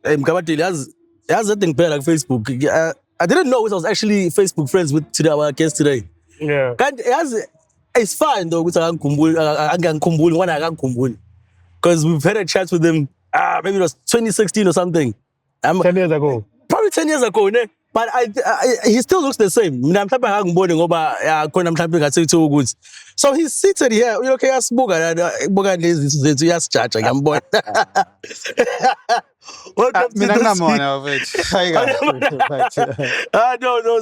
Mkabatili has that thing like Facebook. I didn't know it was actually Facebook friends with today our guest today. Yeah. It's fine though with because we've had a chat with him. Maybe it was 2016 or something. 10 years ago. Probably 10 years ago, ne? But he still looks the same. So he's seated here. Okay, yes, Welcome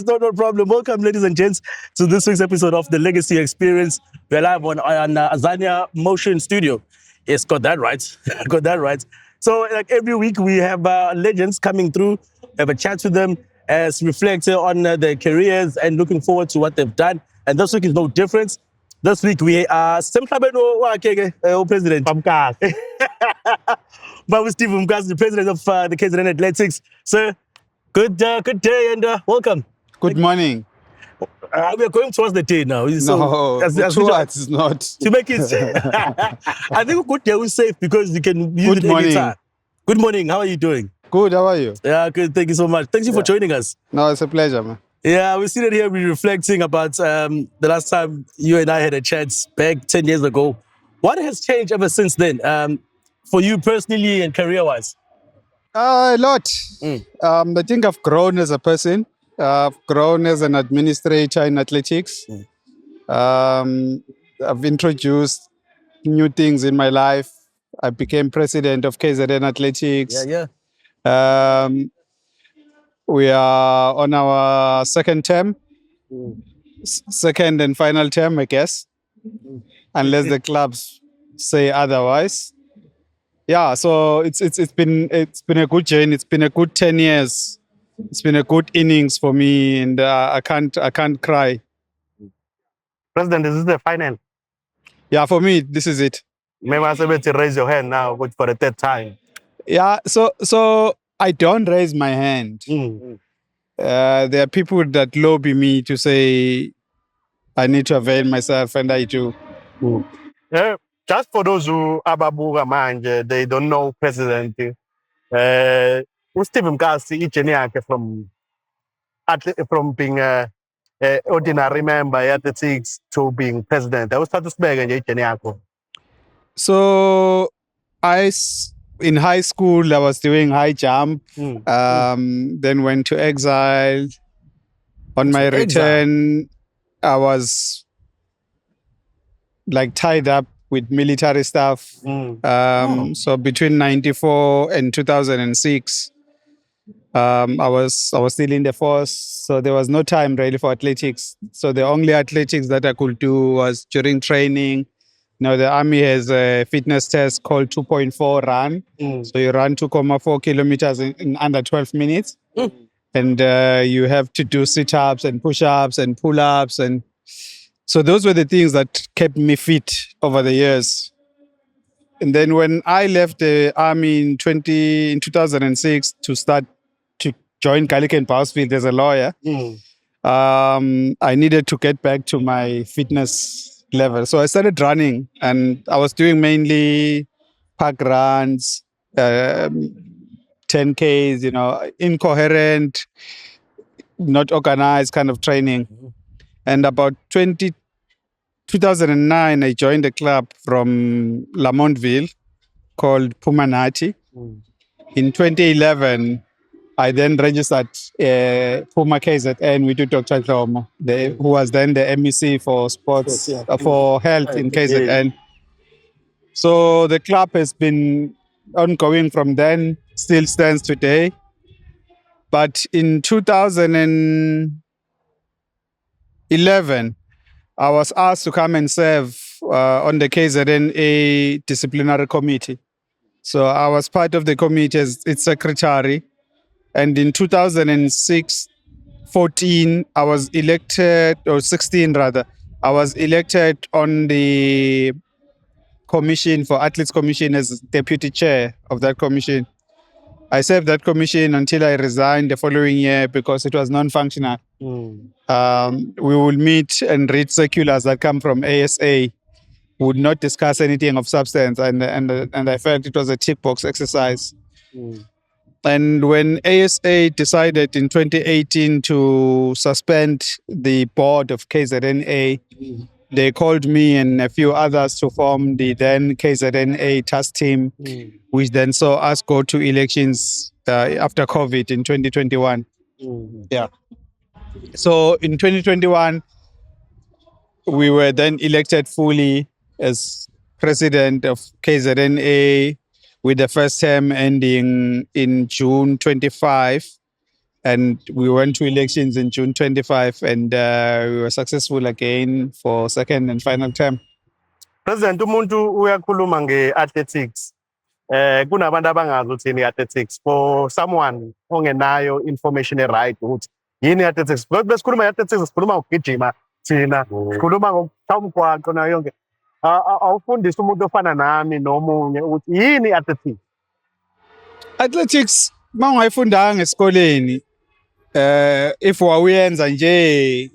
no problem. Welcome, ladies and gents, to this week's episode of the Legacy Experience. We're live on Azania Motion Studio. Yes, got that right. Got that right. So, like every week, we have legends coming through, have a chat with them, as reflect on their careers and looking forward to what they've done. And this week is no different. This week we are President. But with Steve Mkazi, the president of the KZN Athletics. Sir, good day and welcome. Good morning. We are going towards the day now. So, towards is not. To make it, I think good day is safe because you can use Good morning. Anytime. Good morning. How are you doing? Good, how are you? Yeah, good. Thank you so much. Thank you for joining us. No, it's a pleasure, man. Yeah, we're sitting here, we're reflecting about the last time you and I had a chat back 10 years ago. What has changed ever since then for you personally and career-wise? A lot. I think I've grown as a person. I've grown as an administrator in athletics. I've introduced new things in my life. I became president of KZN Athletics. Yeah. We are on our second term, second and final term, I guess, unless the clubs say otherwise. Yeah, so it's been a good journey. It's been a good 10 years. It's been a good innings for me, and I can't cry. President, this is the final. Yeah, for me, this is it. Maybe I able to raise your hand now for the third time. Yeah, so I don't raise my hand. There are people that lobby me to say I need to avail myself, and I do. Yeah, just for those who ababuga manje, they don't know President. Steve Mkazi icheni from being a ordinary member athletics to being president. I was start to speak and icheni. So in high school, I was doing high jump, then went to exile. On my return, I was like tied up with military stuff. So between 94 and 2006, I was still in the force. So there was no time really for athletics. So the only athletics that I could do was during training. Now, the army has a fitness test called 2.4 run. So you run 2.4 kilometers in under 12 minutes. And you have to do sit-ups and push-ups and pull-ups. And so those were the things that kept me fit over the years. And then when I left the army in 2006 to join Gallican Bouwsfield as a lawyer, I needed to get back to my fitness level. So I started running, and I was doing mainly park runs, 10Ks, incoherent, not organized kind of training. And about 2009, I joined a club from Lamontville called Pumanati. In 2011, I then registered Puma KZN with Dr. Dlomo, who was then the MEC for sports, for health in KZN. So the club has been ongoing from then, still stands today. But in 2011, I was asked to come and serve on the KZNA disciplinary committee. So I was part of the committee as its secretary. And in 2014, I was elected, or 16 rather, I was elected on the commission for Athletes Commission as deputy chair of that commission. I served that commission until I resigned the following year because it was non-functional. We will meet and read circulars that come from ASA, would not discuss anything of substance, and I felt it was a tick box exercise. And when ASA decided in 2018 to suspend the board of KZNA, they called me and a few others to form the then KZNA task team, which then saw us go to elections after COVID in 2021. Yeah. So in 2021, we were then elected fully as president of KZNA with the first term ending in June 25. And we went to elections in June 25 and we were successful again for second and final term. President, umuntu uyakhuluma nge-athletics. Kunabantu abangazi ukuthi yini athletics. For someone ongenayo information right ukuthi yini athletics. Because besikhuluma athletics sikhuluma ngokugijima thina. Sikhuluma ngokushaya umgwaqo nayo yonke. Awufundisa umuntu ofana nami nomunye ukuthi yini athletics. Athletics mangayifundanga esikoleni if wawuyenza nje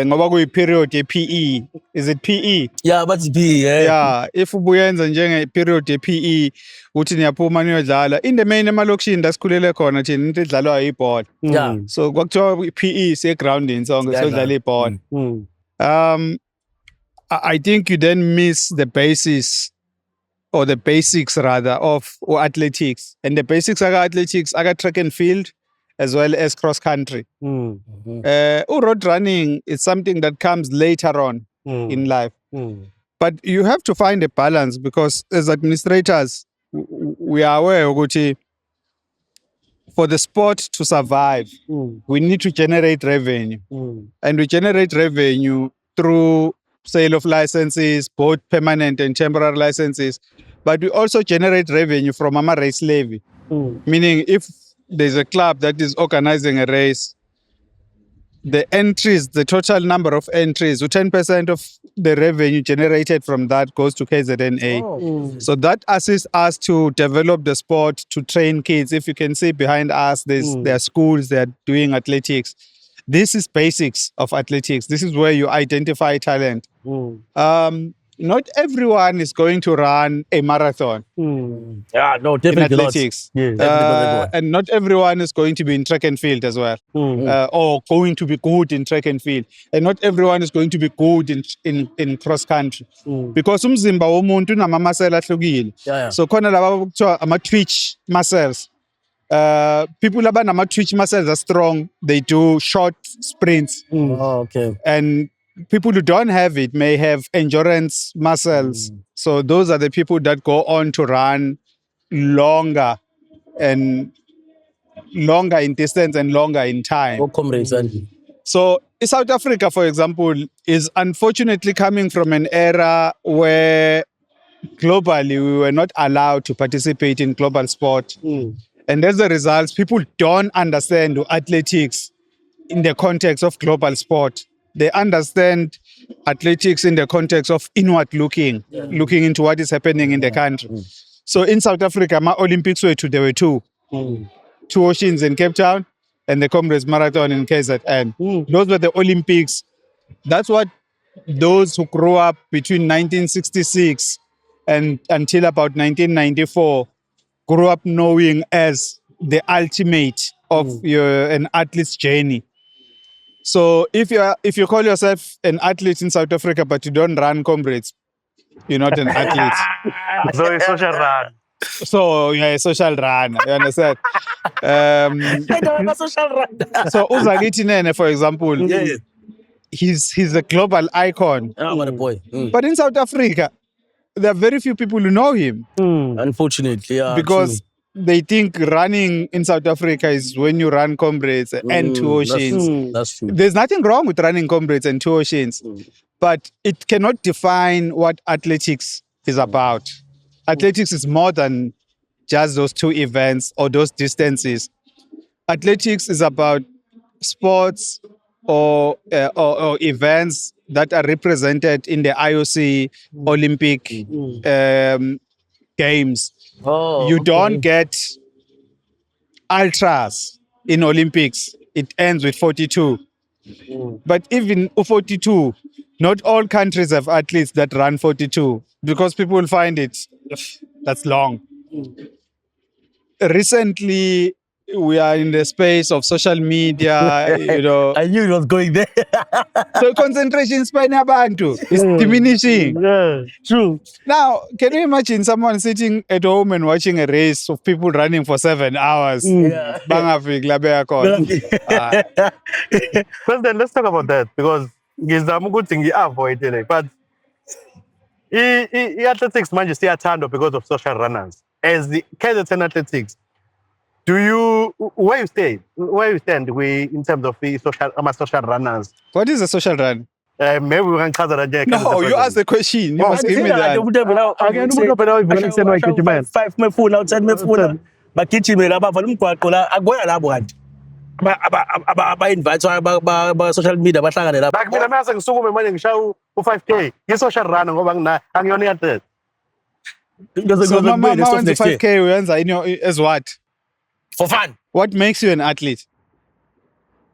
ngoba kuyi-period ye-PE. Is it PE? Yeah, but it's PE, Yeah, if ubuyenza njenge-period ye-PE uthi niyaphuma niyodlala in the main emalokishini la sikhulele khona thina into edlalwayo ibhola. Yeah. So kwakuthiwa i-PE siye-groundini sonke siyodlala ibhola. I think you then miss the basis or the basics rather of athletics. And the basics are athletics, track and field, as well as cross country. Road running is something that comes later on in life. But you have to find a balance because as administrators, we are aware of for the sport to survive, we need to generate revenue. And we generate revenue through sale of licenses, both permanent and temporary licenses. But we also generate revenue from a race levy. Meaning if there's a club that is organizing a race, the entries, the total number of entries, 10% of the revenue generated from that goes to KZNA. So that assists us to develop the sport, to train kids. If you can see behind us, there are schools that are doing athletics. This is basics of athletics. This is where you identify talent. Not everyone is going to run a marathon. Yeah, no, In definitely athletics. not. And not everyone is going to be in track and field as well, or going to be good in track and field. And not everyone is going to be good in cross country. Because umzimba womuntu unama-muscle ahlukile. So khona laba kuthiwa ama-twitch muscles. People abanama-twitch muscles are strong. They do short sprints. Okay. And people who don't have it may have endurance muscles. So those are the people that go on to run longer in distance and longer in time. So South Africa, for example, is unfortunately coming from an era where globally we were not allowed to participate in global sport. And as a result, people don't understand athletics in the context of global sport. They understand athletics in the context of inward looking into what is happening in the country. So in South Africa, my Olympics there were two oceans in Cape Town and the Comrades Marathon in KZN. Those were the Olympics. That's what those who grew up between 1966 and until about 1994 grew up knowing as the ultimate of an athlete's journey. So if you call yourself an athlete in South Africa but you don't run Comrades, you're not an athlete. So it's social run. So you're a social runner, you understand? So Uzangithi Nene, for example, he's a global icon. Oh, what a boy. But in South Africa, there are very few people who know him. Unfortunately, yeah. Because they think running in South Africa is when you run Comrades and Two Oceans. That's true. There's nothing wrong with running Comrades and Two Oceans, but it cannot define what athletics is about. Athletics is more than just those two events or those distances. Athletics is about sports or events that are represented in the IOC Olympic Games. You don't get ultras in Olympics. It ends with 42. But even 42, not all countries have athletes that run 42 because people find it, that's long. Recently, we are in the space of social media, you know. I knew it was going there. So concentration span abantu is diminishing. Yeah. True. Now, can you imagine someone sitting at home and watching a race of people running for 7 hours? Yeah. Bangafiki la beya khona. President, let's talk about that because ngizama ukuthi ngi-avoid le but i-athletics manje siyathandwa because of social runners. As the KZN Athletics, where you stand in terms of the social runners? What is a social run? Maybe we can cover that. No, you ask the question. You must give me that. Five mefuna outside mefuna bagijimela abavala umgwaqo la akuya labo kanti aba-invite ba-social media bahlangane lapho. Like mina mase ngisukume manje ngishaya u-5K ngi-social runner ngoba angiyona i-athlete. So mama wenza 5K uyenza as what? For fun. What makes you an athlete?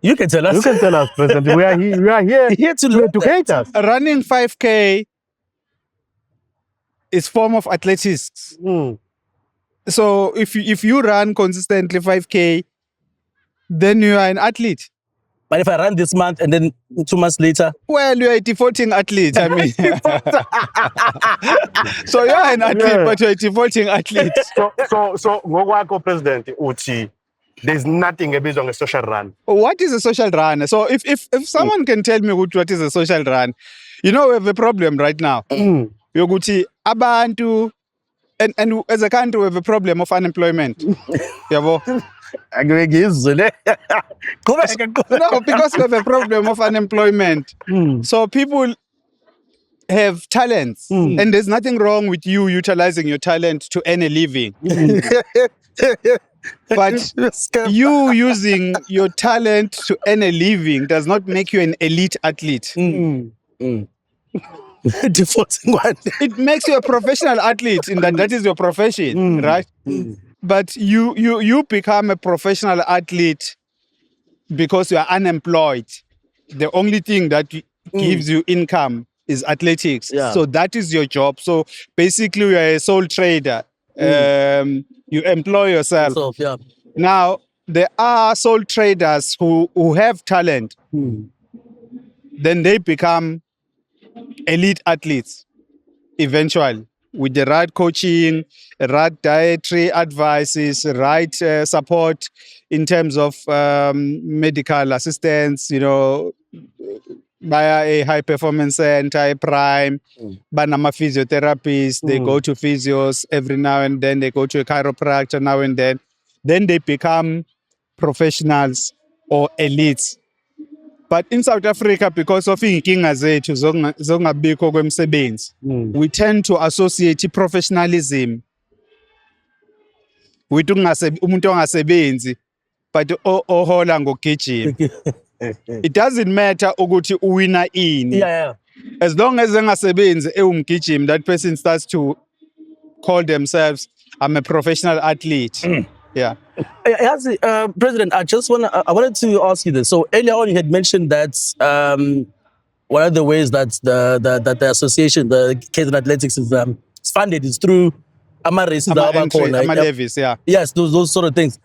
You can tell us. You can tell us, President. We are here to educate us. Running 5K is form of athletics. So if you run consistently 5K, then you are an athlete. But if I run this month and then 2 months later, well, you are a defaulting athlete. I mean, so you are an athlete, but you are a defaulting athlete. So ngokwakho President uthi there's nothing ebizwa nge-social run. What is a social run? So if someone can tell me what is a social run, you know we have a problem right now. Yokuthi abantu and as a country we have a problem of unemployment. Yabo. No, because we have a problem of unemployment. So people have talents, and there's nothing wrong with you utilizing your talent to earn a living. But you using your talent to earn a living does not make you an elite athlete. Defaulting one. It makes you a professional athlete in that is your profession, right? But you become a professional athlete because you are unemployed. The only thing that gives you income is athletics. Yeah. So that is your job. So basically you are a sole trader. You employ yourself. So, yeah. Now, there are sole traders who have talent. Then they become elite athletes eventually with the right coaching, right dietary advices, right support in terms of medical assistance, you know, via a high performance center, a prime, banama physiotherapists, they go to physios every now and then, they go to a chiropractor now and then they become professionals or elites. But in South Africa, because of inkinga zethu zongabikho kwemsebenzi, we tend to associate professionalism with umuntu ongasebenzi but ohola ngokugijima. It doesn't matter ukuthi uwina ini. Yeah. As long as engasebenzi ewumgijimi, that person starts to call themselves, I'm a professional athlete. Yeah. President, I wanted to ask you this. So earlier on, you had mentioned that one of the ways that the association, the KZN Athletics, is funded is through ama-races, ama-levies, yeah. Yes, those sort of things.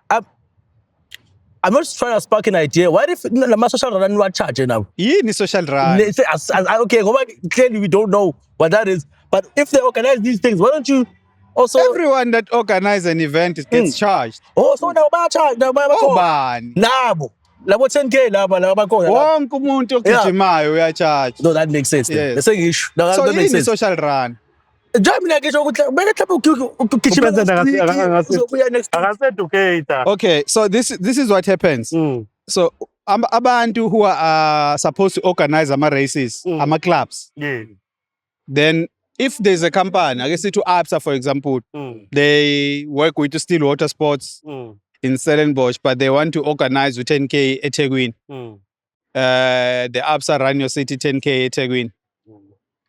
I'm just trying to spark an idea. What if the social run will charge now? Yini social run? Okay, clearly we don't know what that is. But if they organize these things, why don't you also... Everyone that organizes an event gets charged. Oh, so now charge. Obani. Labo 10K laba bakhona. Wonke umuntu ogijimayo uyacharge. No, that makes sense. Yes. That's a issue. So yini social run? Okay, so this is what happens. So abantu who are supposed to organize races, clubs. Yeah. Then if there's a company, I guess to ABSA, for example, they work with Stillwater Sports in Stellenbosch, but they want to organize with 10K eThekwini. The ABSA Run Your City 10K eThekwini.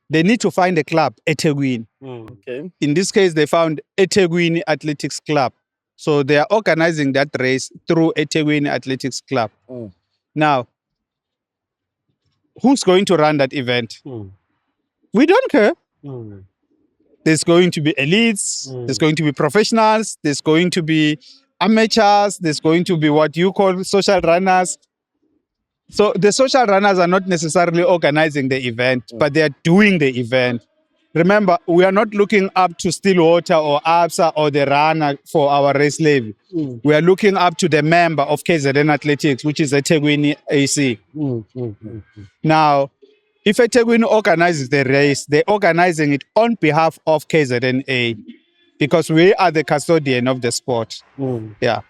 They need to find a club, eThekwini. Okay. In this case, they found eThekwini Athletics Club. So they are organizing that race through eThekwini Athletics Club. Now, who's going to run that event? We don't care. There's going to be elites, there's going to be professionals, there's going to be amateurs, there's going to be what you call social runners. So the social runners are not necessarily organizing the event, but they are doing the event. Remember, we are not looking up to Stillwater or ABSA or the runner for our race levy. We are looking up to the member of KZN Athletics, which is eThekwini AC. Now, if eThekwini organizes the race, they're organizing it on behalf of KZNA because we are the custodian of the sport. Yeah.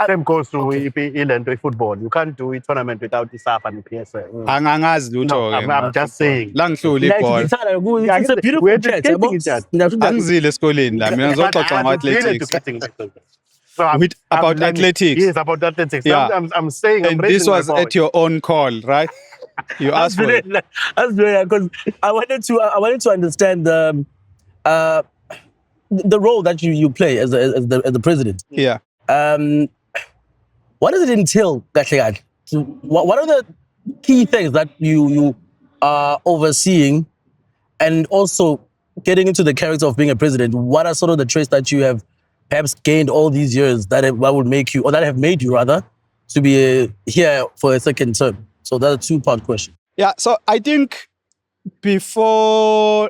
Same goes to ilento football. You can't do a tournament without the SAF and the PSL. Angangazi No, lutho-ke I'm just saying. Langihlula ibhola. It's a beautiful We're chat. educating each other. Angizile esikoleni la mina ngizoxoxa ngo-athletics. So With about learning- athletics. Yes, about athletics. Yeah. I'm saying. I'm And this raising my was point. at your own call, right? You asked for it. That's brilliant because I wanted to understand the role that you play as the president. Yeah. What does it entail, Kahle? So what are the key things that you are overseeing, and also getting into the character of being a president? What are sort of the traits that you have perhaps gained all these years that would make you, or that have made you rather, to be here for a second term? So that's a two-part question. Yeah. So I think before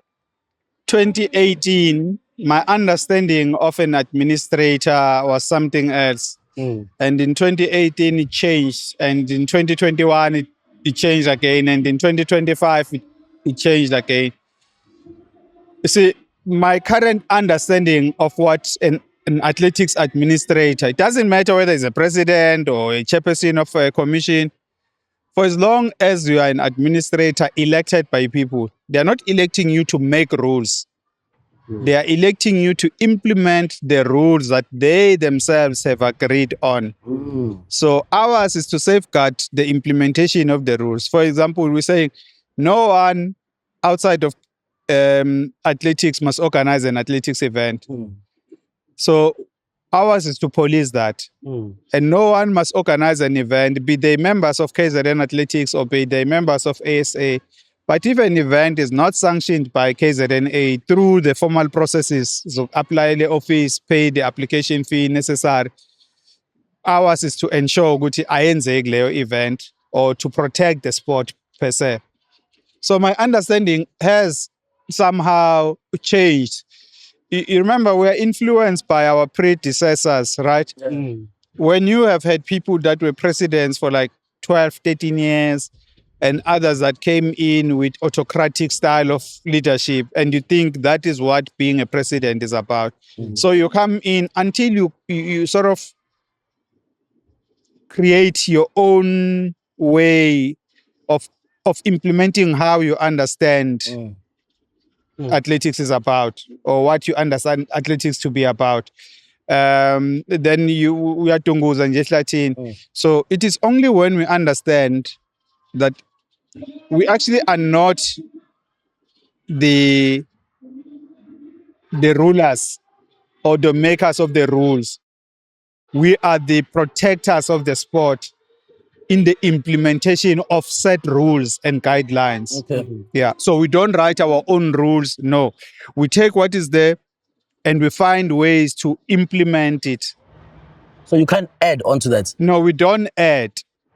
2018, my understanding of an administrator was something else. And in 2018, it changed. And in 2021, it changed again. And in 2025, it changed again. You see, my current understanding of what an athletics administrator, it doesn't matter whether it's a president or a chairperson of a commission, for as long as you are an administrator elected by people, they are not electing you to make rules. They are electing you to implement the rules that they themselves have agreed on. So ours is to safeguard the implementation of the rules. For example, we're saying no one outside of athletics must organize an athletics event. So ours is to police that. And no one must organize an event, be they members of KZN Athletics or be they members of ASA. But if an event is not sanctioned by KZNA through the formal processes, so apply the office, pay the application fee necessary, ours is to ensure that ayenzeki leyo event or to protect the sport per se. So my understanding has somehow changed. You remember, we're influenced by our predecessors, right? When you have had people that were presidents for like 12, 13 years, and others that came in with autocratic style of leadership, and you think that is what being a president is about. So you come in until you sort of create your own way of implementing how you understand athletics is about, or what you understand athletics to be about. Then we are Tungus and Latin. So it is only when we understand that we actually are not the rulers or the makers of the rules. We are the protectors of the sport in the implementation of set rules and guidelines. Yeah. So we don't write our own rules. No. We take what is there and we find ways to implement it. So you can't add onto that. No, we don't add.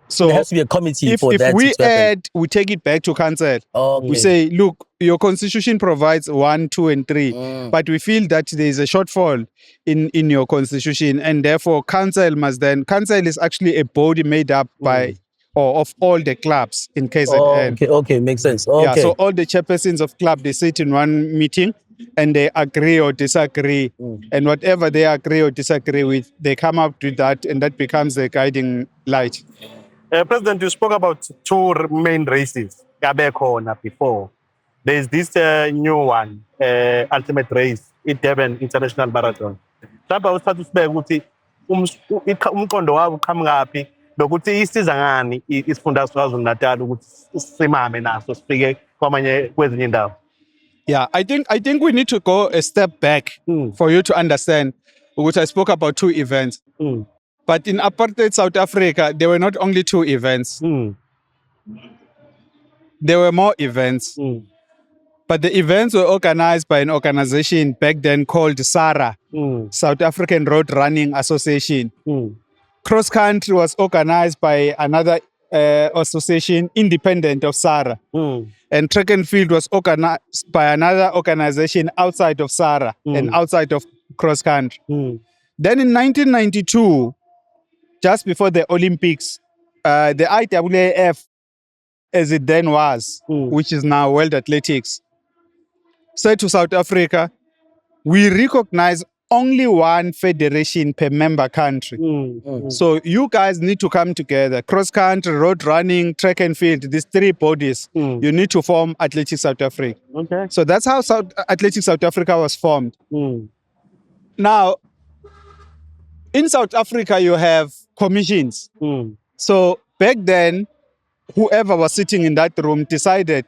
So there has to be a committee for that. If we to happen. add, we take it back to council. We say, look, your constitution provides 1, 2, and 3, but we feel that there is a shortfall in your constitution, and therefore council is actually a body made up by or of all the clubs in KZN. Okay, makes sense. Okay. Yeah, so all the chairpersons of club, they sit in one meeting and they agree or disagree, and whatever they agree or disagree with, they come up with that, and that becomes the guiding light. President, you spoke about two main races before. There's this new one, ultimate race, Durban International Marathon. Lapha usithatha usibeke ukuthi umqondo wabo uqhamuka nokuthi isiza ngani isifundazwe KwaZulu-Natal ukuthi simame naso sifike kwezinye indawo. Yeah, I think we need to go a step back for you to understand, which I spoke about 2 events. But in apartheid South Africa, there were not only 2 events. There were more events. But the events were organized by an organization back then called SARA, South African Road Running Association. Cross country was organized by another association independent of SARA. And track and field was organized by another organization outside of SARA and outside of cross country. Then in 1992, just before the Olympics, the IAAF, as it then was, which is now World Athletics, said to South Africa, we recognize only one federation per member country. So you guys need to come together. Cross country, road running, track and field, these three bodies, you need to form Athletics South Africa. Okay. So that's how Athletics South Africa was formed. Now, in South Africa, you have commissions. So back then, whoever was sitting in that room decided,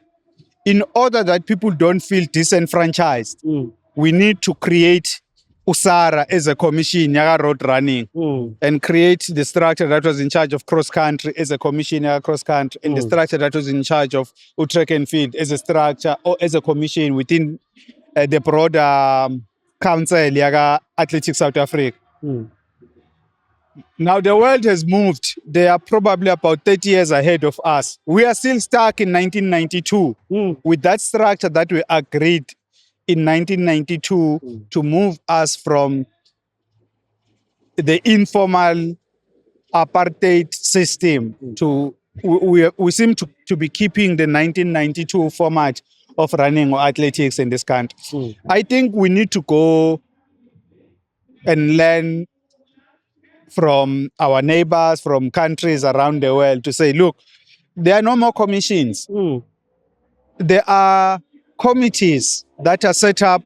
in order that people don't feel disenfranchised, we need to create USARA as a commission, yaga road running, and create the structure that was in charge of cross country as a commission, yaga cross country, and the structure that was in charge of track and field as a structure or as a commission within the broader council, yaga Athletics South Africa. Now the world has moved. They are probably about 30 years ahead of us. We are still stuck in 1992 with that structure that we agreed in 1992 to move us from the informal apartheid system to, we seem to be keeping the 1992 format of running athletics in this country. I think we need to go and learn from our neighbors, from countries around the world to say, look, there are no more commissions. There are committees that are set up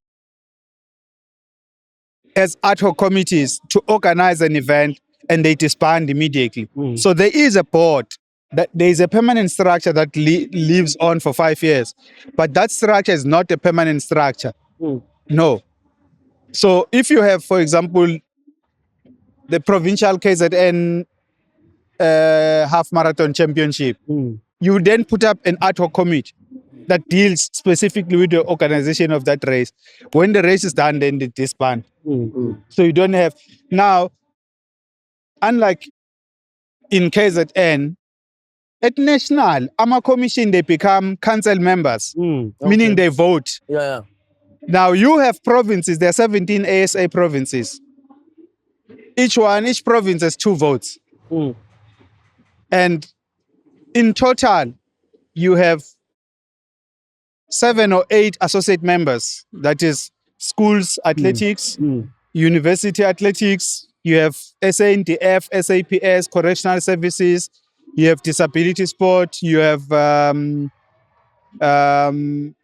as ad hoc committees to organize an event and they disband immediately. So there is a board, that there is a permanent structure that lives on for 5 years, but that structure is not a permanent structure. No. So if you have, for example, the provincial KZN half marathon championship, you then put up an ad hoc committee that deals specifically with the organization of that race. When the race is done, then they disband. So you don't have, now, unlike in KZN, at national, AMA commission, they become council members, meaning they vote. Now you have provinces, there are 17 ASA provinces. Each province has 2 votes. And in total, you have 7 or 8 associate members. That is schools athletics, university athletics, you have SANDF, SAPS, correctional services, you have disability sport, you have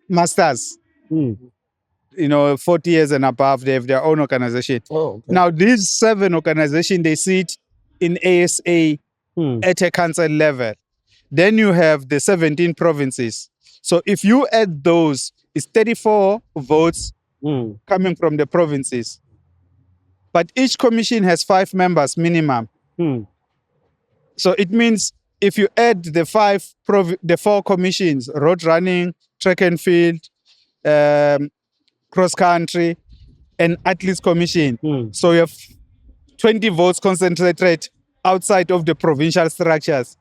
masters. 40 years and above, they have their own organization. Now, these 7 organizations, they sit in ASA at a council level. Then you have the 17 provinces. So if you add those, it's 34 votes coming from the provinces. But each commission has 5 members minimum. So it means if you add the 4 commissions, road running, track and field, cross country, and athletes commission. So you have 20 votes concentrated outside of the provincial structures.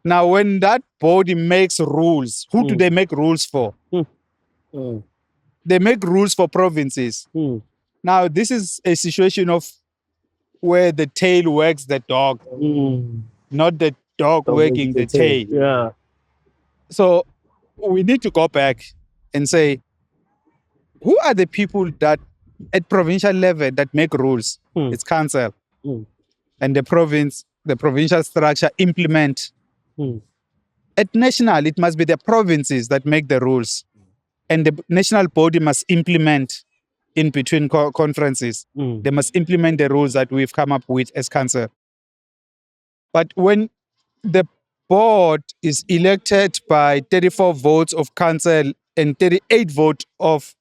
Now, when that body makes rules, who do they make rules for? They make rules for provinces. Now, this is a situation of where the tail wags the dog, not the dog wagging the tail. So we need to go back and say, who are the people that at provincial level that make rules? It's council. And the provincial structure implement. At national, it must be the provinces that make the rules. And the national body must implement in between conferences. They must implement the rules that we've come up with as council. But when the board is elected by 34 votes of council and 38 votes of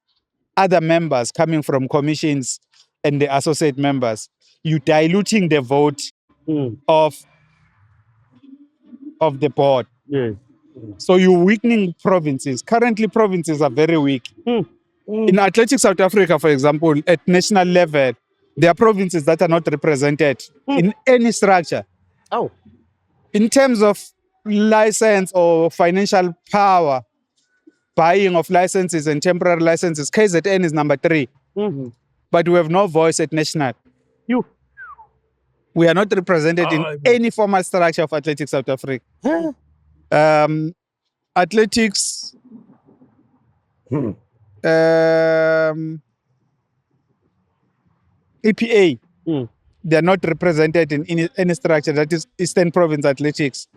other members coming from commissions and the associate members, you're diluting the vote of the board. So you're weakening provinces. Currently, provinces are very weak. In Athletics South Africa, for example, at national level, there are provinces that are not represented in any structure. Oh. In terms of license or financial power, buying of licenses and temporary licenses, KZN is number 3. But we have no voice at national. You. We are not represented in any formal structure of Athletics South Africa. Athletics, EPA, they are not represented in any structure. That is Eastern Province Athletics.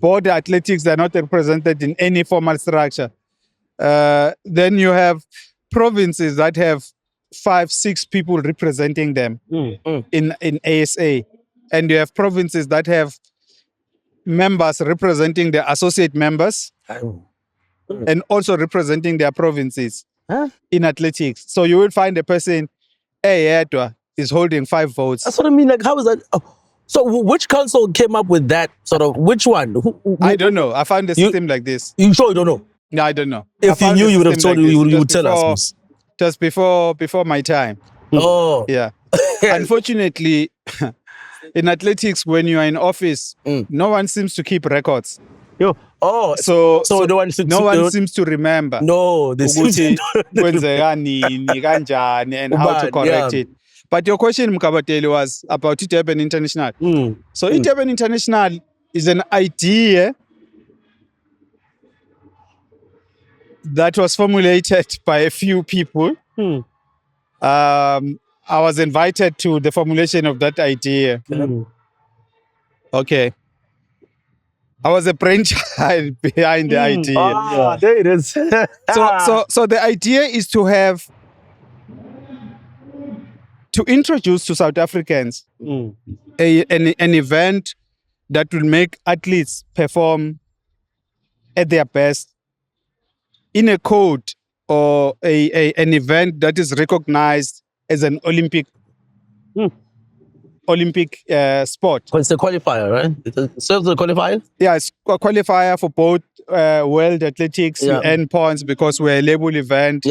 Border Athletics, they are not represented in any formal structure. Then you have provinces that have 5-6 people representing them in ASA. And you have provinces that have members representing their associate members and also representing their provinces in athletics. So you will find a person, is holding 5 votes. That's what I mean. Like, how is that? Oh. So which council came up with that sort of, which one? I don't know. I found a system like this. You sure you don't know? No, I don't know. If you knew, you would have told you would tell us. Just before my time. Oh. Yeah. Unfortunately, in athletics, when you are in office, no one seems to keep records. Oh, so no one seems to remember. No, they seem to and how to correct it. But your question, Mkabateli, was about Durban International. So Durban International is an idea that was formulated by a few people. I was invited to the formulation of that idea. Okay. I was a brainchild behind the idea. There it is. So the idea is to introduce to South Africans an event that will make athletes perform at their best in a code or an event that is recognized as an Olympic sport. It's a qualifier, right? It serves as a qualifier? Yeah, it's a qualifier for both World Athletics and points because we're a label event.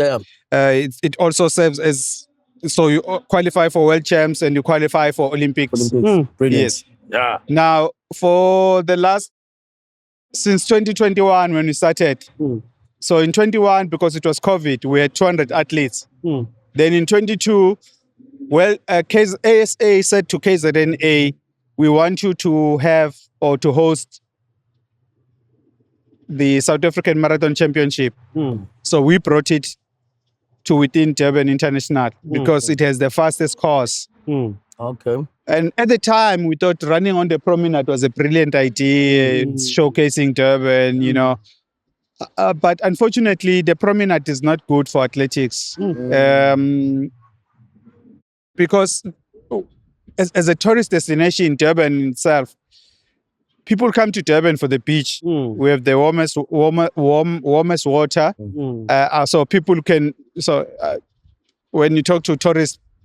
It also serves as, so you qualify for World Champs and you qualify for Olympics. Brilliant. Yes. Yeah. Now, since 2021 when we started, so in 21, because it was COVID, we had 200 athletes. Then in 22, ASA said to KZNA, we want you to have or to host the South African Marathon Championship. So we brought it to within Durban International because it has the fastest course. Okay. And at the time, we thought running on the promenade was a brilliant idea, showcasing Durban, you know. But unfortunately, the promenade is not good for athletics. Because as a tourist destination, Durban itself, people come to Durban for the beach. We have the warmest water. So people can, when you talk to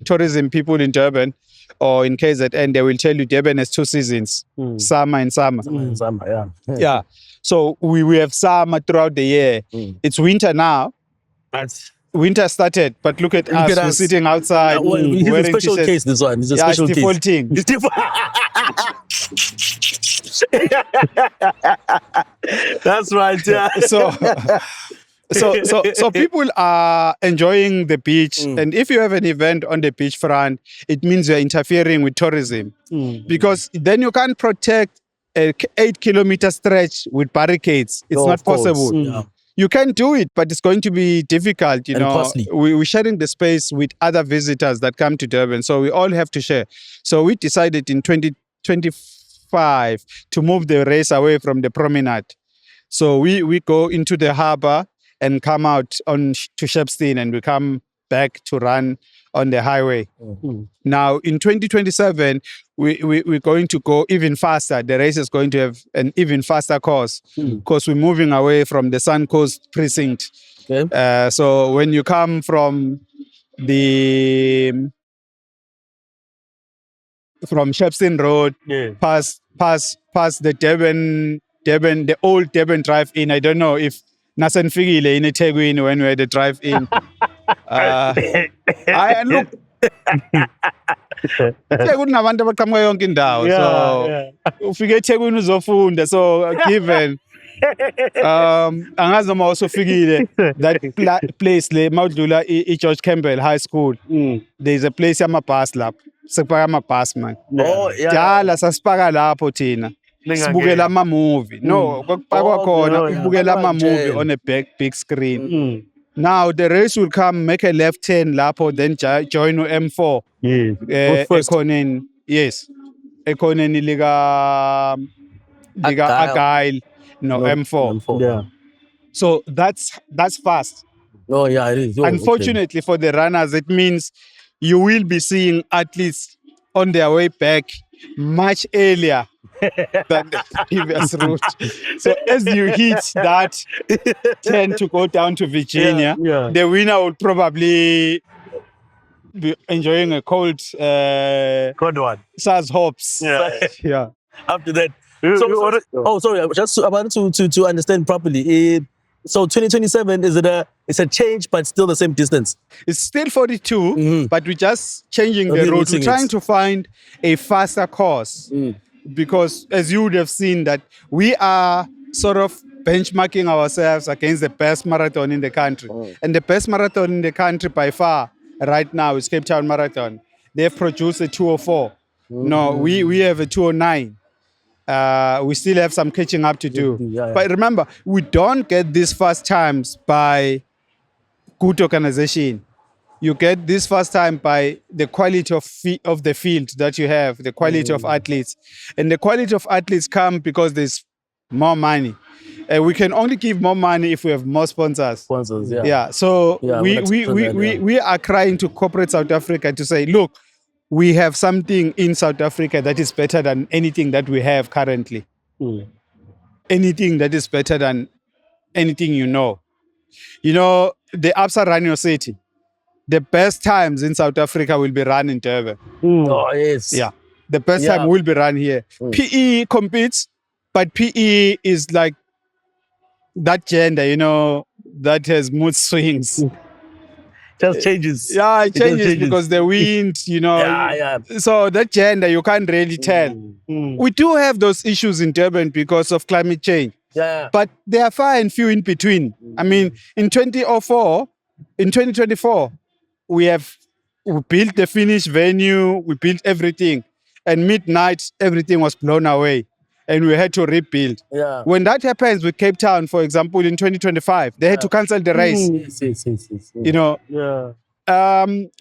tourism people in Durban or in KZN, they will tell you Durban has 2 seasons, summer and summer. Yeah. So we have summer throughout the year. It's winter now. Winter started, but look at us. We're sitting outside. It's a special case, this one. It's a special case. Defaulting. That's right. Yeah. So people are enjoying the beach. And if you have an event on the beachfront, it means you're interfering with tourism. Because then you can't protect an 8-kilometer stretch with barricades. It's not possible. You can do it, but it's going to be difficult, you know. Costly. We're sharing the space with other visitors that come to Durban, so we all have to share. So we decided in 2025 to move the race away from the promenade. So we go into the harbor and come out on to Shepstone, and we come back to run on the highway. Now, in 2027, we're going to go even faster. The race is going to have an even faster course because we're moving away from the Sun Coast precinct. Okay. So when you come from Shepstone Road, past the Durban Durban, the old Durban drive-in. I don't know if nasenfikile in eThekwini when we had the drive-in. I look. Kunabantu abaqhamuka yonke indawo, so ufike eThekwini uzofunda, so given angazi noma usufikile that place le mawudlula iGeorge Campbell High School. There's a place yamabhasi lapho sekupaka amabhasi man. Oh, yeah. Dala sasipaka lapho thina sibukela ama-movie. No, kwakupakwa khona ubukela ama-movie on a big screen. Now the race will come, make a left turn lapho, then join M4. Ekhoneni, yes. Ekhoneni lika Agile, no, M4. Yeah. So that's fast. Oh, yeah, it is. Oh, Unfortunately for the runners, it means you will be seeing athletes on their way back much earlier than the previous route. So as you hit that turn to go down to Virginia, the winner will probably be enjoying a cold Good one. SAS hops. Yeah. After that. Sorry, just about to understand properly. So 2027 it's a change, but still the same distance. It's still 42, but we're just changing the route. We're trying to find a faster course because, as you would have seen, that we are sort of benchmarking ourselves against the best marathon in the country. And the best marathon in the country by far right now is Cape Town Marathon. They've produced a 204. No, we have a 209. We still have some catching up to do. But remember, we don't get these fast times by good organization. You get this fast time by the quality of the field that you have, the quality of athletes. And the quality of athletes come because there's more money. We can only give more money if we have more sponsors. So we are trying to cooperate South Africa to say, look, we have something in South Africa that is better than anything that we have currently. Anything that is better than anything you know. You know, the Absa Run Your City. The best times in South Africa will be run in Durban. Oh, yes. Yeah. The best time will be run here. PE competes, but PE is like that gender, you know, that has mood swings. Just changes. Yeah, it changes because the wind, you know. So that gender, you can't really tell. We do have those issues in Durban because of climate change. But they are far and few in between. I mean, in 2024, we built the finished venue, we built everything. And midnight, everything was blown away. And we had to rebuild. When that happens with Cape Town, for example, in 2025, they had to cancel the race. You know,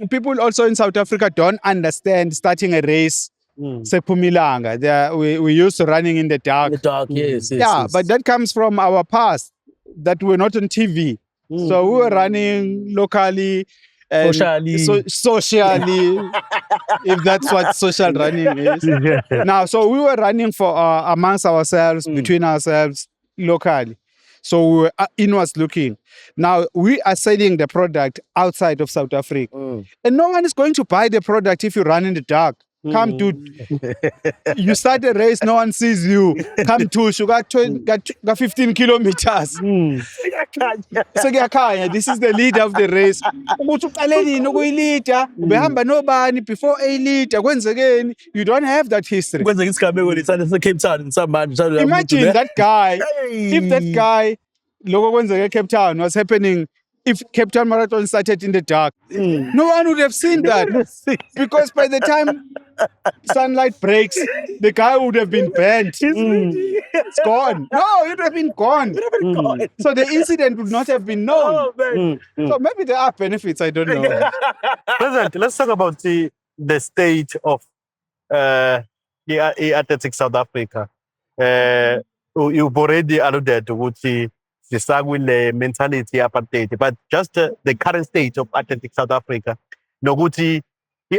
people also in South Africa don't understand starting a race. Sepumilanga. We used to running in the dark. But that comes from our past, that we're not on TV. So we were running locally. And socially, if that's what social running is. Now, so we were running for amongst ourselves, between ourselves, locally. So we were inwards looking. Now, we are selling the product outside of South Africa. And no one is going to buy the product if you run in the dark. Come to, you start a race, no one sees you. Come to, you got 15 kilometers. So this is the leader of the race. Before a leader, you don't have that history. Imagine that guy, if that guy, Cape Town was happening, if Cape Town Marathon started in the dark, no one would have seen that. Because by the time sunlight breaks, the guy would have been burnt. It's gone. No, it would have been gone. So the incident would not have been known. So maybe there are benefits, I don't know. Let's talk about the state of athletics South Africa. You've already alluded to the mentality apartheid, but just the current state of athletics South Africa. Noguti,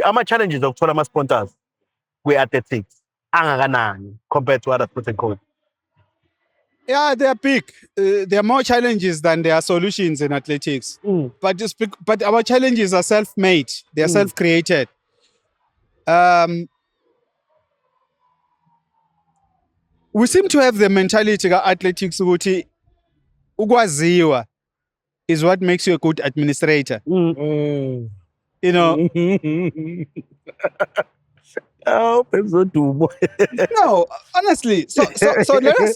ama challenges of ama sponsors we athletics compared to other sports and codes. Yeah, they are big. There are more challenges than there are solutions in athletics. But our challenges are self-made. They are self-created. we seem to have the mentality ka athletics ukuthi ukwaziwa is what makes you a good administrator. You know, Oh, Dumo. no, honestly. So let us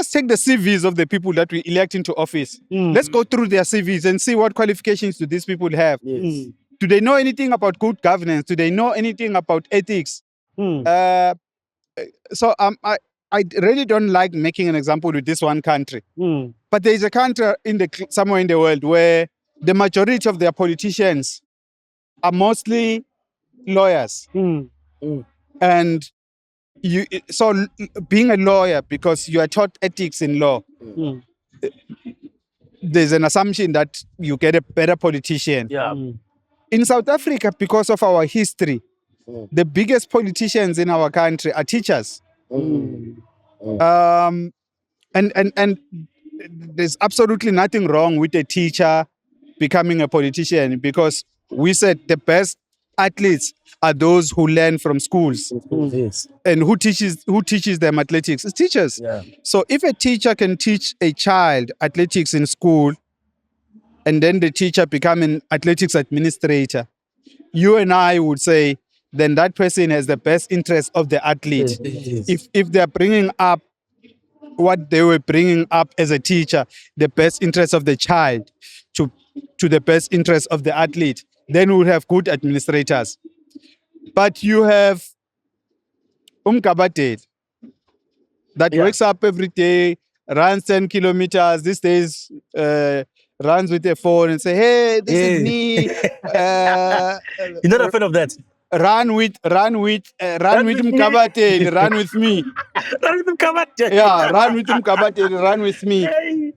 take the CVs of the people that we elect into office. Let's go through their CVs and see what qualifications do these people have. Yes. Do they know anything about good governance? Do they know anything about ethics? So I really don't like making an example with this one country. But there is a country somewhere in the world where the majority of their politicians are mostly lawyers. And being a lawyer, because you are taught ethics in law, there's an assumption that you get a better politician. Yeah. In South Africa, because of our history, the biggest politicians in our country are teachers. And there's absolutely nothing wrong with a teacher becoming a politician, because we said the best athletes are those who learn from schools. Yes. And who teaches them athletics? It's teachers. Yeah. So if a teacher can teach a child athletics in school, and then the teacher become an athletics administrator, you and I would say, then that person has the best interest of the athlete. Yes. If they're bringing up what they were bringing up as a teacher, the best interest of the child to the best interest of the athlete, then we would have good administrators. But you have Umkabatel that wakes up every day, runs 10 kilometers, these days runs with a phone and say, hey, this is me. You're not a fan of that? Run with Umkabatel, run with me. Run with Umkabatel. Yeah, run with Umkabatel, run with me.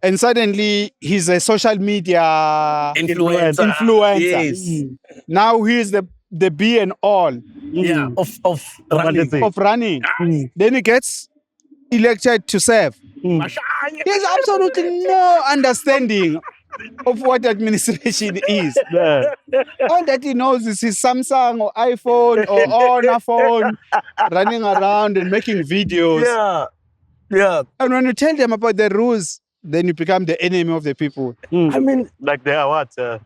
And suddenly he's a social media influencer. Yes. Now he's the be and all of running. Then he gets elected to serve. He has absolutely no understanding of what administration is. All that he knows is his Samsung or iPhone or Honor phone running around and making videos. Yeah. And when you tell them about the rules, then you become the enemy of the people. I mean, Like they are what? The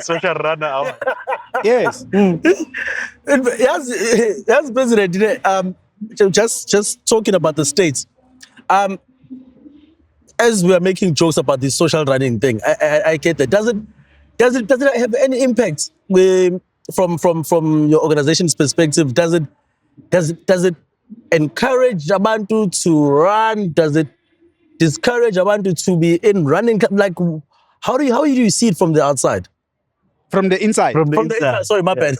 social runner. Yes. Yes, President. Just talking about the states. As we are making jokes about this social running thing, I get that. Does it have any impact from your organization's perspective? Does it encourage Abantu to run? Does it discourage Abantu to be in running? Like, how do you see it from the outside? From the inside. From the inside. Sorry, my bad.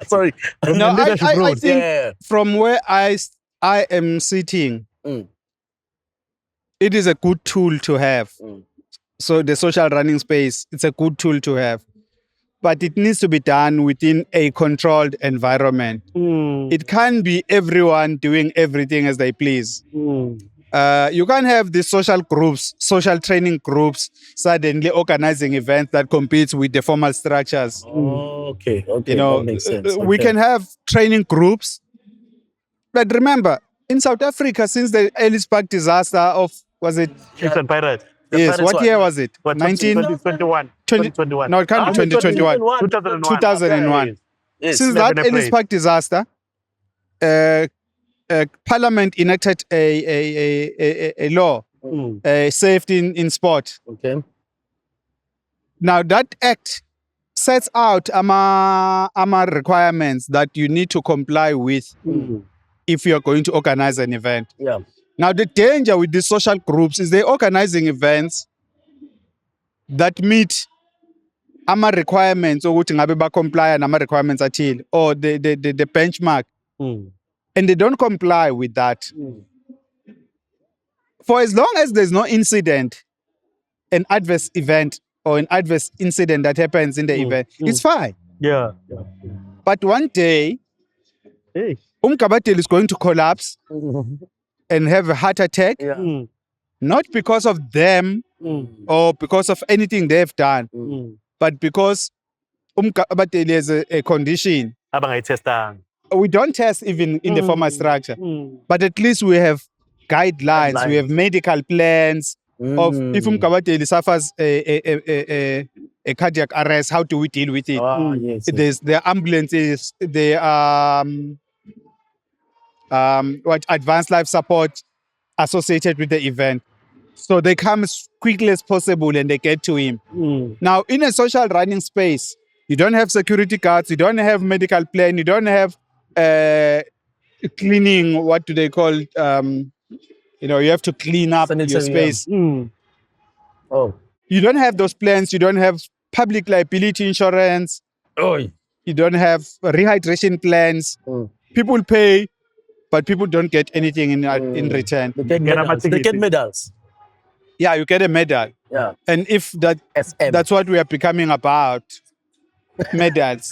Sorry. No, I think Yeah. from where I am sitting, it is a good tool to have. So the social running space, it's a good tool to have. But it needs to be done within a controlled environment. It can't be everyone doing everything as they please. You can't have these social groups, social training groups, suddenly organizing events that compete with the formal structures. Okay. You know, that makes sense. we can have training groups. But remember, in South Africa, since the Ellis Park disaster of, was it? Chiefs and Pirates. Yes, what year was it? 2021. 2021. No, it can't be 2021. 2001. Yes. Since that Ellis Park disaster, Parliament enacted a law, safety in sport. Okay. Now that act sets out AMA requirements that you need to comply with if you are going to organize an event. Yeah. Now the danger with these social groups is they're organizing events that meet AMA requirements or comply and AMA requirements athile, or the benchmark. And they don't comply with that. For as long as there's no incident, an adverse event or an adverse incident that happens in the event, it's fine. Yeah. But one day, Umkabatel is going to collapse and have a heart attack, not because of them or because of anything they've done, but because Umkabatel has a condition Abangayitestanga. we don't test even in the formal structure, but at least we have guidelines. We have medical plans of if Mkabateli suffers a cardiac arrest, how do we deal with it? Yes. There are ambulances, there are advanced life support associated with the event. So they come as quickly as possible and they get to him. Now, in a social running space, you don't have security guards, you don't have medical plan, you don't have cleaning, what do they call, you have to clean up your Sanitary, space. Oh. You don't have those plans, you don't have public liability insurance, Oh. you don't have rehydration plans. People pay, but people don't get anything in return. They get medals. They get medals. Yeah, you get a medal. Yeah. And if that's what we are becoming about, medals.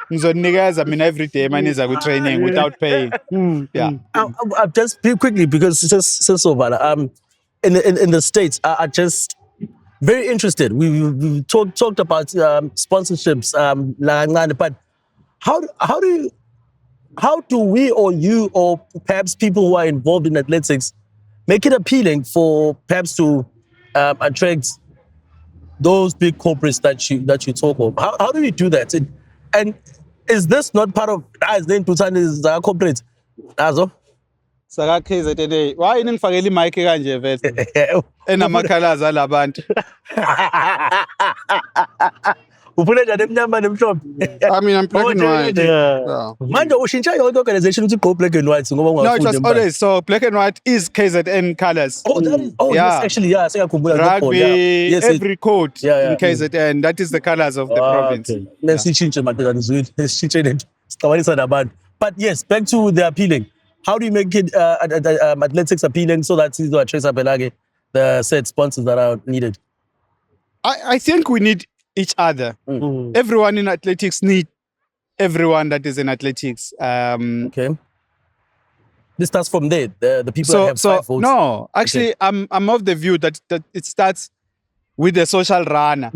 Ngizonikeza mina every day maniza ku training without paying. Yeah. I just quickly because it's just so bad. In the States, I just very interested. We talked about sponsorships, but how do we or you or perhaps people who are involved in athletics make it appealing for perhaps to attract those big corporates that you talk of? How do we do that? And is this not part of then is our corporate? Azo? Saka KZN. Why ningifakela imic kanje vele? Enamakhalazi alabantu. Uphule njani emnyama nemhlophe? I mean, I'm black and white. Yeah. Manje ushintsha yonke organization to go black and white ngoba No, it was always so. Black and white is KZN colors. Oh, that is. Oh, Yeah. yes, actually, yeah. Rugby, Yes, every coat Yeah, in KZN. That is the colors of the province. Okay. Let's change it. But yes, back to the appealing. How do you make it athletics appealing so that you attract the said sponsors that are needed? I think we need each other. Everyone in athletics need everyone that is in athletics. Okay. This starts from there. The people that have 5 votes. No, actually, I'm of the view that it starts with the social runner,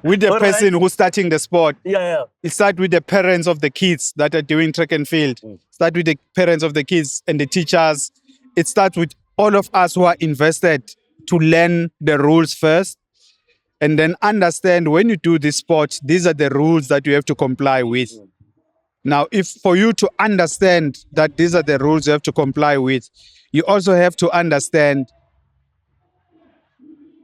with the person who's starting the sport. Yeah. It starts with the parents of the kids that are doing track and field. Start with the parents of the kids and the teachers. It starts with all of us who are invested to learn the rules first and then understand when you do this sport, these are the rules that you have to comply with. Now, if for you to understand that these are the rules you have to comply with, you also have to understand,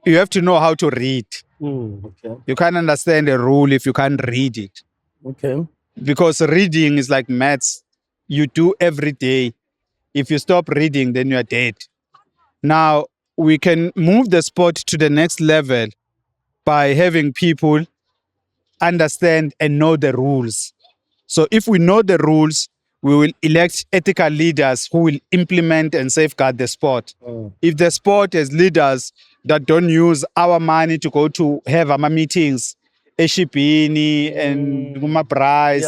you have to know how to read. Okay. You can't understand a rule if you can't read it. Okay. Because reading is like maths. You do every day. If you stop reading, then you are dead. Now, we can move the sport to the next level by having people understand and know the rules. So if we know the rules, we will elect ethical leaders who will implement and safeguard the sport. If the sport has leaders that don't use our money to go to have our meetings, Eshibini and Price,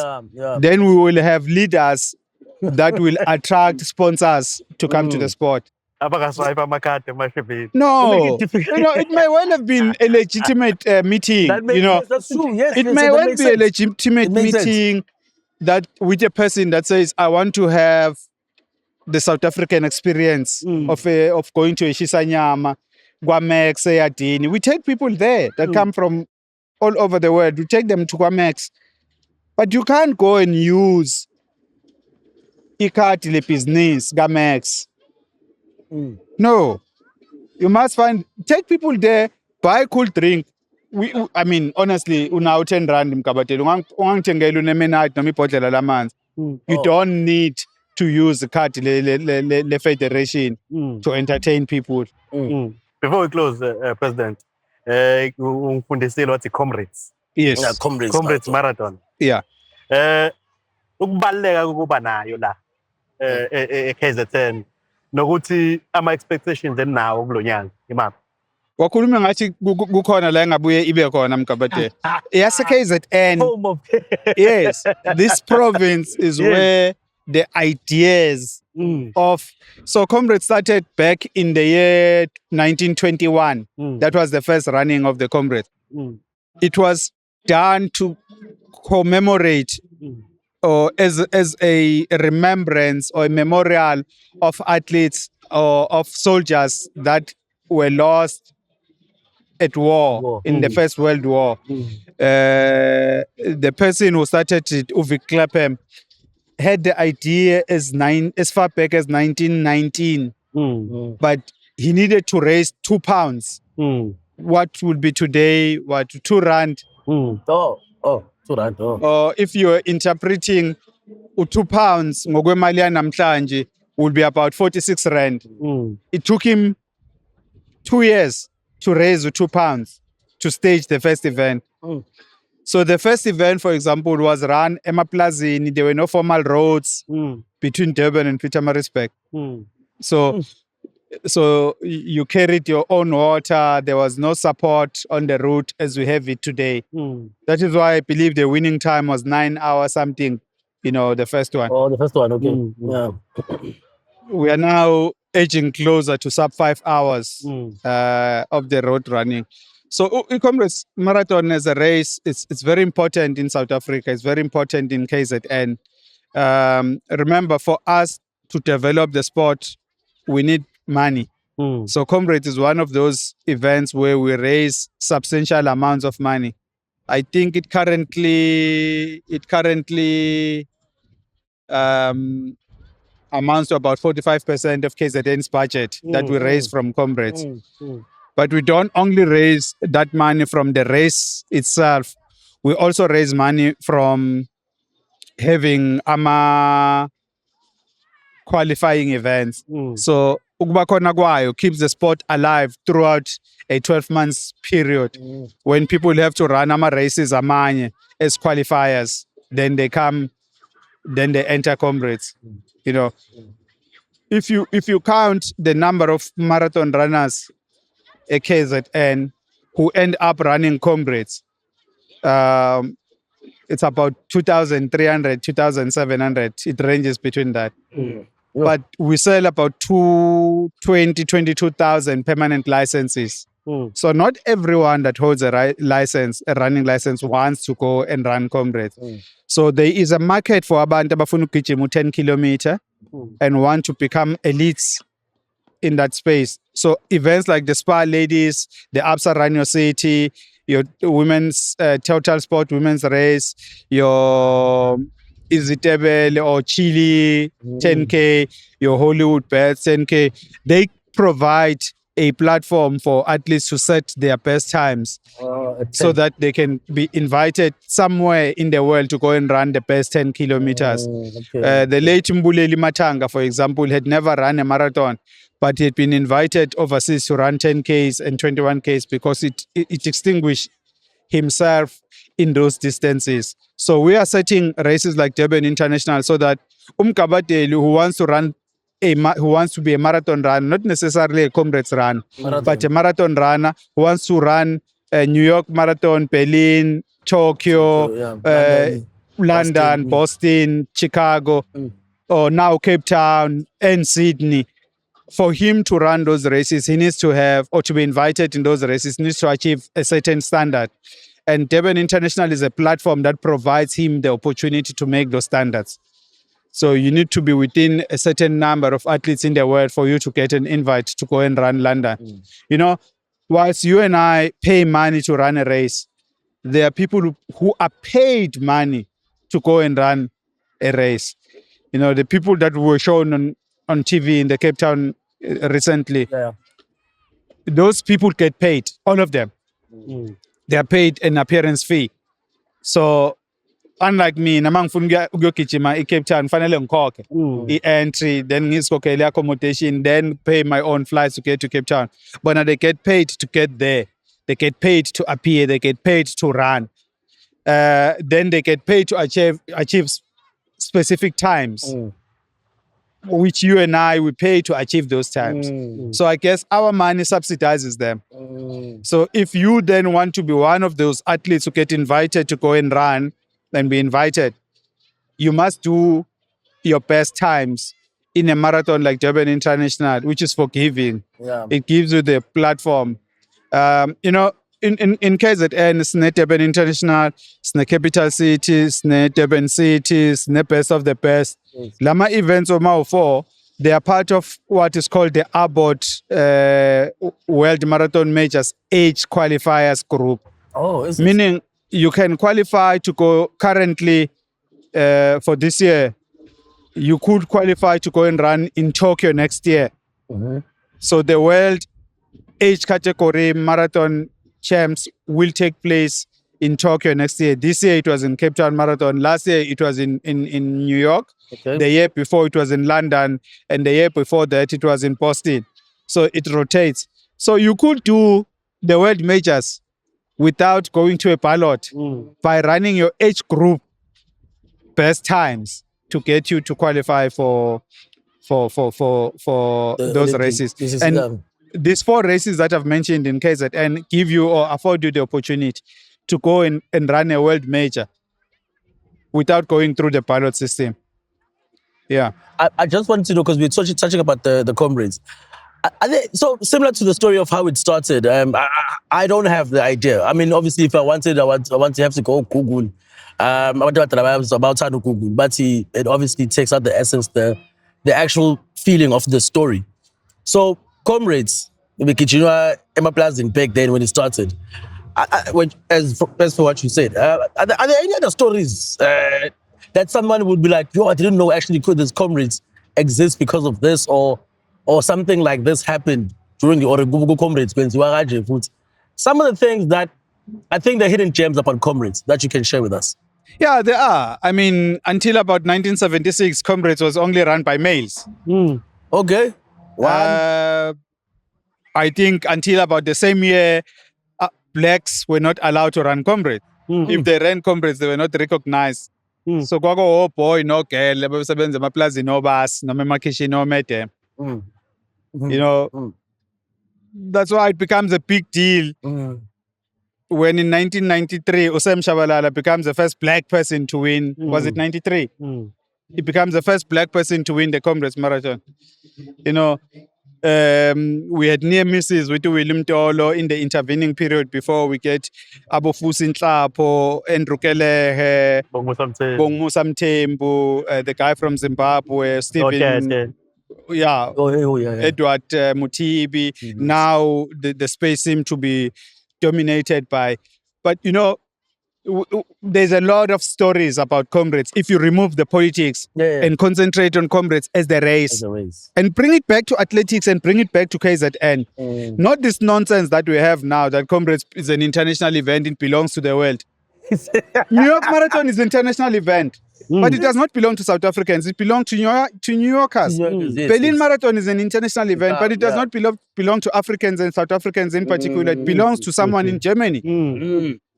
then we will have leaders that will attract sponsors to come to the sport. No, it may well have been a legitimate meeting. That's true. Yes, it may well be a legitimate meeting that with a person that says, I want to have the South African experience of going to Shisanyama, Guamex, Sayadini. We take people there that come from all over the world. We take them to Guamex. But you can't go and use Ikati business, Guamex. No. You must take people there, buy a cool drink. I mean, honestly, una 10 rand mkabateli. Ungangithengela unemenade noma ibhodlela lamanzi. You don't need to use the card le federation to entertain people. Before we close, President, ungifundisile wathi comrades. Yes. Yeah, Comrades Marathon. Yeah. Ukubaluleka ukuba nayo la KZN nokuthi ama expectations enawo kulonyaka imaphi. Wakhuluma ngathi kukhona la engabuye ibe khona mkabateli. Yase KZN. Yes, this province is where the ideas of Comrades started back in the year 1921. That was the first running of the Comrades. It was done to commemorate or as a remembrance or a memorial of athletes or of soldiers that were lost at war in the First World War. The person who started it, Uwe Clapham, had the idea as far back as 1919, but he needed to raise £2. What would be today? What, £2? Oh, so that. Oh. Or if you're interpreting £2 ngokwemali yanamhlanje would be about 46 rand. It took him 2 years to raise £2 to stage the first event. So the first event, for example, was run emaplazini. There were no formal roads between Durban and Pietermaritzburg. So you carried your own water. There was no support on the route as we have it today. That is why I believe the winning time was 9 hours something, the first one. Oh, the first one, okay. Yeah. We are now edging closer to sub 5 hours of the road running. So Comrades Marathon as a race, it's very important in South Africa. It's very important in KZN. Remember, for us to develop the sport, we need money. So Comrades is one of those events where we raise substantial amounts of money. I think it currently amounts to about 45% of KZN's budget that we raise from Comrades. But we don't only raise that money from the race itself. We also raise money from having qualifying events. So ukuba khona kwayo keeps the sport alive throughout a 12 months period. When people have to run races amanye as qualifiers, then they enter Comrades. If you count the number of marathon runners at KZN who end up running Comrades, it's about 2,300, 2,700. It ranges between that. But we sell about 22,000 permanent licenses. So not everyone that holds a running license, wants to go and run Comrades. So there is a market for abantu abafuna ukugijima 10 kilometer and want to become elites in that space. So events like the Spa Ladies, the Absa Run Your City, your women's total sport women's race, your Izitebele or Chile 10K, your Hollywood Bets 10K, they provide a platform for athletes to set their best times so that they can be invited somewhere in the world to go and run the best 10 kilometers. The late Mbuleli Matanga, for example, had never run a marathon, but he had been invited overseas to run 10Ks and 21Ks because it extinguished himself in those distances. So we are setting races like Durban International so that Umkabatelu, who wants to be a marathon runner, not necessarily a Comrades run, but a marathon runner who wants to run a New York Marathon, Berlin, Tokyo, London, Boston, Chicago, or now Cape Town and Sydney. For him to run those races, he needs to have, or to be invited in those races, he needs to achieve a certain standard. And Durban International is a platform that provides him the opportunity to make those standards. So you need to be within a certain number of athletes in the world for you to get an invite to go and run London. Whilst you and I pay money to run a race, there are people who are paid money to go and run a race. The people that were shown on TV in the Cape Town recently, those people get paid, all of them. They are paid an appearance fee. So unlike me, namangifuna ukuyogijima eCape Town, fanele ngikhokhe i-entry, then ngizikhokhele accommodation, then pay my own flights to get to Cape Town. But now they get paid to get there. They get paid to appear. They get paid to run. Then they get paid to achieve specific times, which you and I would pay to achieve those times. So I guess our money subsidizes them. So if you then want to be one of those athletes who get invited to go and run and be invited, you must do your best times in a marathon like Durban International, which is forgiving. It gives you the platform. in KZN, Sne Durban International, Sne Capital City, Sne Durban City, Sne Best of the Best. Lama events of Mao 4, they are part of what is called the Abbott World Marathon Majors Age Qualifiers Group. Oh, is it? Meaning you can qualify to go currently for this year. You could qualify to go and run in Tokyo next year. So the World Age Category Marathon Champs will take place in Tokyo next year. This year it was in Cape Town Marathon. Last year it was in New York. Okay. The year before it was in London. And the year before that it was in Boston. So it rotates. So you could do the World Majors without going to a ballot by running your age group best times to get you to qualify for The those Olympic- races. this is, And these 4 races that I've mentioned in KZN give you or afford you the opportunity to go and run a world major without going through the ballot system. Yeah. I just wanted to know, because we're touching about the comrades. Are they, so similar to the story of how it started, I don't have the idea. I mean, obviously, if I wanted, I want to have to go Google. I want to about to Google, but it obviously takes out the essence, the actual feeling of the story. So, comrades, Emma Plazing back then when it started. As for what you said, are there any other stories that someone would be like, yo, I didn't know actually could this comrades exist because of this, or something like this happened during the Google Comrades when some of the things that I think they're hidden gems about comrades that you can share with us. Yeah, there are. I mean, until about 1976, Comrades was only run by males. Okay. I think until about the same year, blacks were not allowed to run Comrades. If they ran Comrades, they were not recognized. So, oh boy, no girl, no bus, no emakhishini, no madam. You know, that's why it becomes a big deal when in 1993, Usam Shabalala becomes the first black person to win. Was it 93? He becomes the first black person to win the Comrades Marathon. You know, we had near misses with William Tolo in the intervening period before we get Abu Fusin Tlapo, Andrew Kelehe, Bongmusa Mthembu, the guy from Zimbabwe, Stephen. Yeah, Edward Mutibi. Now the space seemed to be dominated by, but you know, there's a lot of stories about comrades. If you remove the politics and concentrate on comrades as the race, and bring it back to athletics and bring it back to KZN, not this nonsense that we have now that comrades is an international event, it belongs to the world. New York Marathon is an international event. But it does not belong to South Africans. It belongs to New Yorkers. Berlin Marathon is an international event, but it does not belong to Africans and South Africans in particular. It belongs to someone in Germany.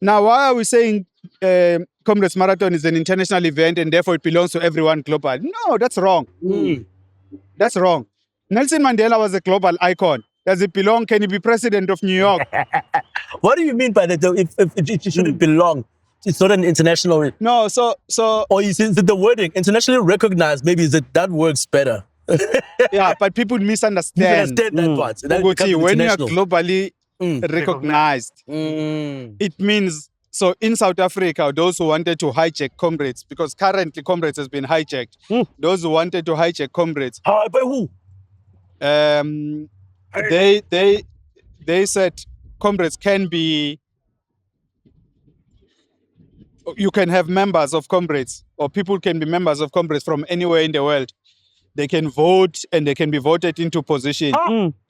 Now, why are we saying Comrades Marathon is an international event and therefore it belongs to everyone global? No, that's wrong. That's wrong. Nelson Mandela was a global icon. Does it belong? Can he be president of New York? What do you mean by that, though? If it shouldn't belong? It's not an international. No, so. Or is it the wording internationally recognized? Maybe that works better. Yeah, but people misunderstand. That part. That Uguti, when you are international. globally recognized, it means, so in South Africa, those who wanted to hijack Comrades, because currently Comrades has been hijacked, those who wanted to hijack Comrades, By who? they said Comrades can be, you can have members of Comrades, or people can be members of Comrades from anywhere in the world. They can vote and they can be voted into position.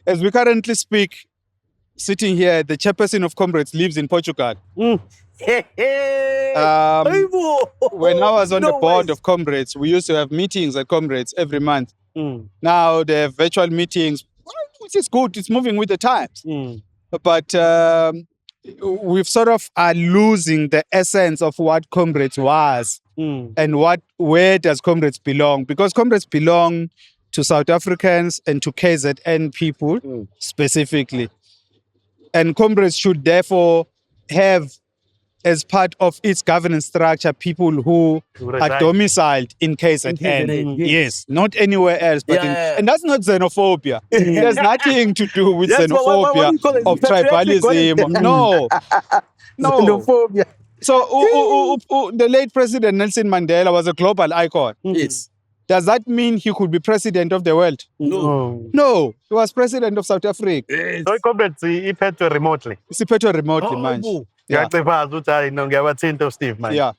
As we currently speak, sitting here, the chairperson of Comrades lives in Portugal. When I was on the board of Comrades, we used to have meetings at Comrades every month. Now they have virtual meetings, which is good. It's moving with the times. But we've sort of are losing the essence of what Comrades was and where does Comrades belong? Because Comrades belong to South Africans and to KZN people specifically. And Comrades should therefore have as part of its governance structure people who are reside. domiciled in KZN. KZN, yes. Yes, not anywhere else. But Yeah. and that's not xenophobia. It has nothing to do with Yes, what do xenophobia you call it? of Patriotic, what is tribalism. it? No, no. Xenophobia. So the late President Nelson Mandela was a global icon. Yes. Does that mean he could be president of the world? No. No, he was president of South Africa. Yes. So i-comrades iphethwe remotely. Siphethwe remotely Oh, manje. oh. Yeah. Ngiyaciphaza ukuthi hayi no ngiyabathinta uSteve manje. Yeah.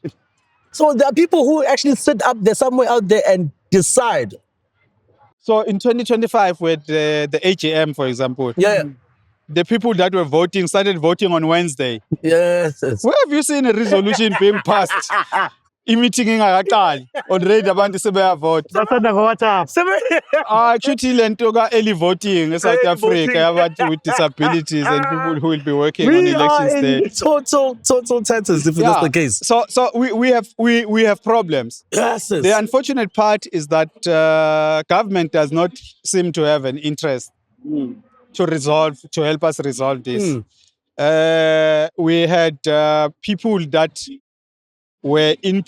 So there are people who actually sit up there somewhere out there and decide. So in 2025, with the AGM, for example, Yeah. the people that were voting started voting on Wednesday. Yes. Yes. Where have you seen a resolution being passed? I-meeting ingakaqali already abantu sebeyavote. Basanda ngo-WhatsApp. Kushuthi le nto ka-early voting eSouth Early Africa voting. yabantu with disabilities and people who will be working on We are elections day. in total tenses if that's the case. So we have problems. Yes. Yes. The unfortunate part is that government does not seem to have an interest to help us resolve this. We had people that were in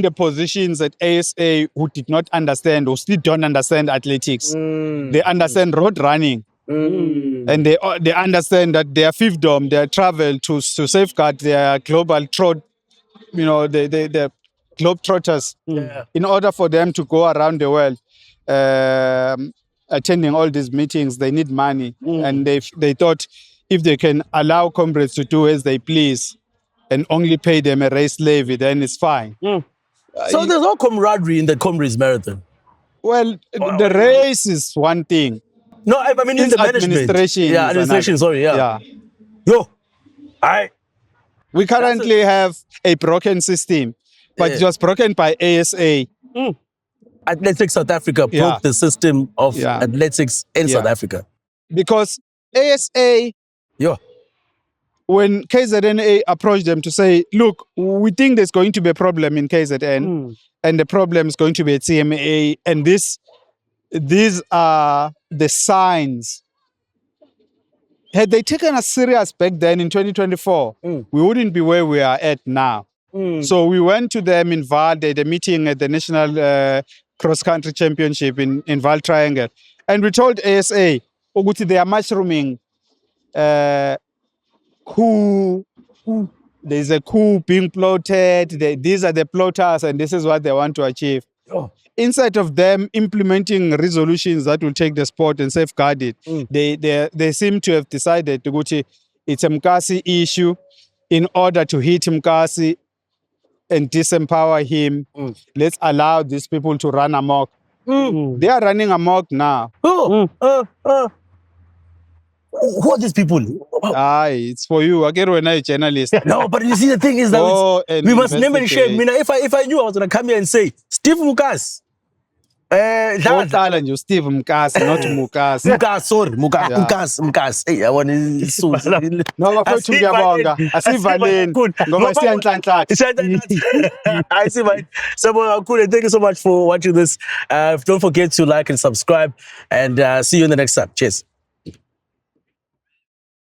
the positions at ASA who did not understand or still don't understand athletics. They understand road running. And they understand that their fiefdom, their travel to safeguard their global the globetrotters, Yeah. in order for them to go around the world attending all these meetings, they need money. And they thought if they can allow comrades to do as they please and only pay them a race levy, then it's fine. So there's no camaraderie in the Comrades Marathon. Well, the race is one thing. No, I mean in Its the management. administration Yeah, is administration. another. Sorry. Yeah. Yo. I. We currently have a broken system, but Yeah. it was broken by ASA. Athletics South Africa broke Yeah. the system of Yeah. athletics in Yeah. South Africa. Because ASA, Yo. when KZNA approached them to say, look, we think there's going to be a problem in KZN, and the problem is going to be at CMA, and these are the signs. Had they taken us serious back then in 2024, we wouldn't be where we are at now. So we went to them in Vaal, they had a meeting at the National Cross-Country Championship in Vaal Triangle. And we told ASA, Oguti, they are mushrooming coup. There's a coup being plotted. These are the plotters, and this is what they want to achieve. Oh. Instead of them implementing resolutions that will take the sport and safeguard it, they seem to have decided to go to it's a Mkasi issue. In order to hit Mkasi and disempower him, let's allow these people to run amok. They are running amok now. Oh. Who are these people? Aye, it's for you. Again, when I'm a journalist. No, but you see, the thing is that Go and we must name and shame. investigate. If I knew I was gonna come here and say Steve Mukas, Oqala nje Steve Mkasi, not Mukasi. Mukas, sorry, Mukas, Yeah. Mukas. Hey, I want to. No, bafethu ngiyabonga. Asivaleni ngoba siyanhlanhlatha. I see, man. So, thank you so much for watching this. Don't forget to like and subscribe, and see you in the next time. Cheers.